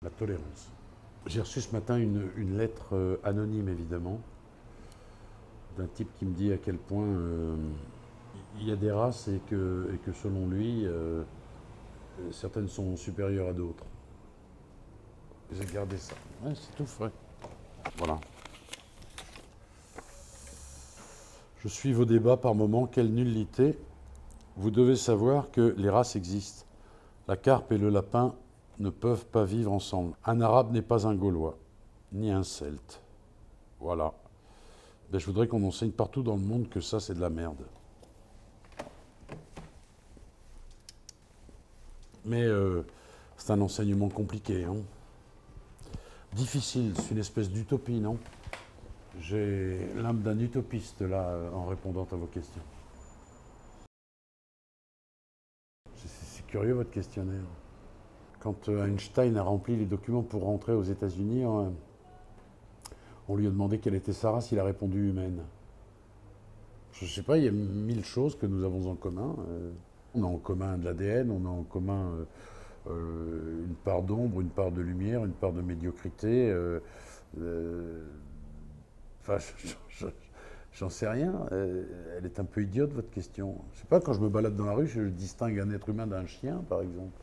la tolérance. J'ai reçu ce matin une lettre anonyme, évidemment, d'un type qui me dit à quel point il y a des races et que selon lui, certaines sont supérieures à d'autres. J'ai gardé ça. Ouais, c'est tout frais. Voilà. Je suis vos débats par moments. Quelle nullité. Vous devez savoir que les races existent. La carpe et le lapin ne peuvent pas vivre ensemble. Un arabe n'est pas un Gaulois, ni un Celte. Voilà. Ben, je voudrais qu'on enseigne partout dans le monde que ça, c'est de la merde. Mais c'est un enseignement compliqué, hein. Difficile, c'est une espèce d'utopie, non? J'ai l'âme d'un utopiste, là, en répondant à vos questions. C'est curieux, votre questionnaire. Quand Einstein a rempli les documents pour rentrer aux États-Unis, on lui a demandé quelle était sa race, il a répondu humaine. Je ne sais pas, il y a 1000 choses que nous avons en commun. On a en commun de l'ADN, on a en commun une part d'ombre, une part de lumière, une part de médiocrité. Enfin, j'en sais rien. Elle est un peu idiote, votre question. Je sais pas, quand je me balade dans la rue, je distingue un être humain d'un chien, par exemple.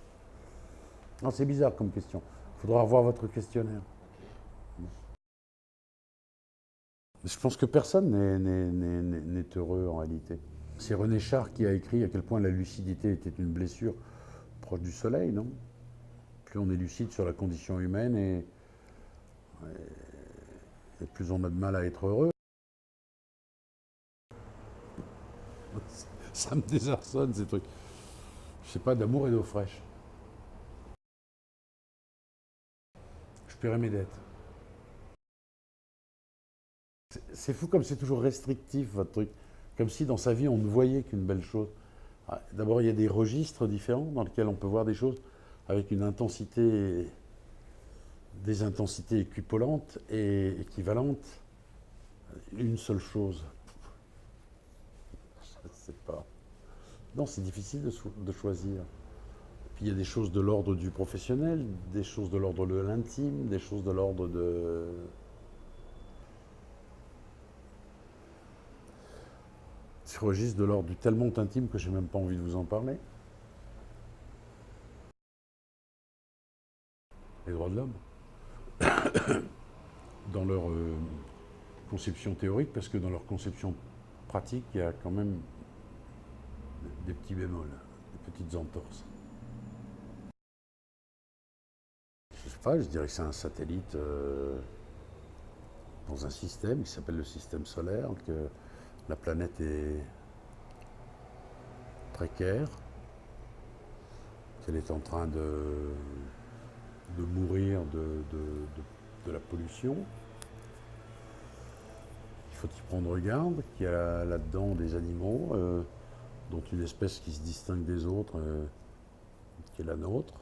Non, c'est bizarre comme question. Il faudra revoir votre questionnaire. Je pense que personne n'est heureux en réalité. C'est René Char qui a écrit à quel point la lucidité était une blessure proche du soleil, non? Plus on est lucide sur la condition humaine et plus on a de mal à être heureux. Ça me désarçonne ces trucs. Je sais pas, d'amour et d'eau fraîche. Je paierai mes dettes. C'est fou comme c'est toujours restrictif votre truc. Comme si dans sa vie on ne voyait qu'une belle chose. D'abord il y a des registres différents dans lesquels on peut voir des choses avec une intensité, des intensités équivalentes et équivalentes. Une seule chose. Je ne sais pas. Non, c'est difficile de choisir. Puis il y a des choses de l'ordre du professionnel, des choses de l'ordre de l'intime, des choses de l'ordre de... Ce registre de l'ordre du tellement intime que j'ai même pas envie de vous en parler. Les droits de l'homme. Dans leur conception théorique, parce que dans leur conception pratique, il y a quand même des petits bémols, des petites entorses. Je sais pas, je dirais que c'est un satellite dans un système qui s'appelle le système solaire, que la planète est précaire, qu'elle est en train de mourir de la pollution. Il faut y prendre garde, qu'il y a là-dedans des animaux, dont une espèce qui se distingue des autres, qui est la nôtre.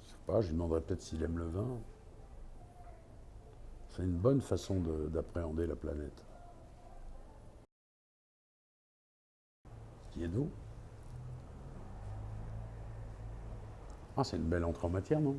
Je sais pas, je lui demanderais peut-être s'il aime le vin. C'est une bonne façon d'appréhender la planète. Qui est d'eau. Ah, c'est une belle entrée en matière, non?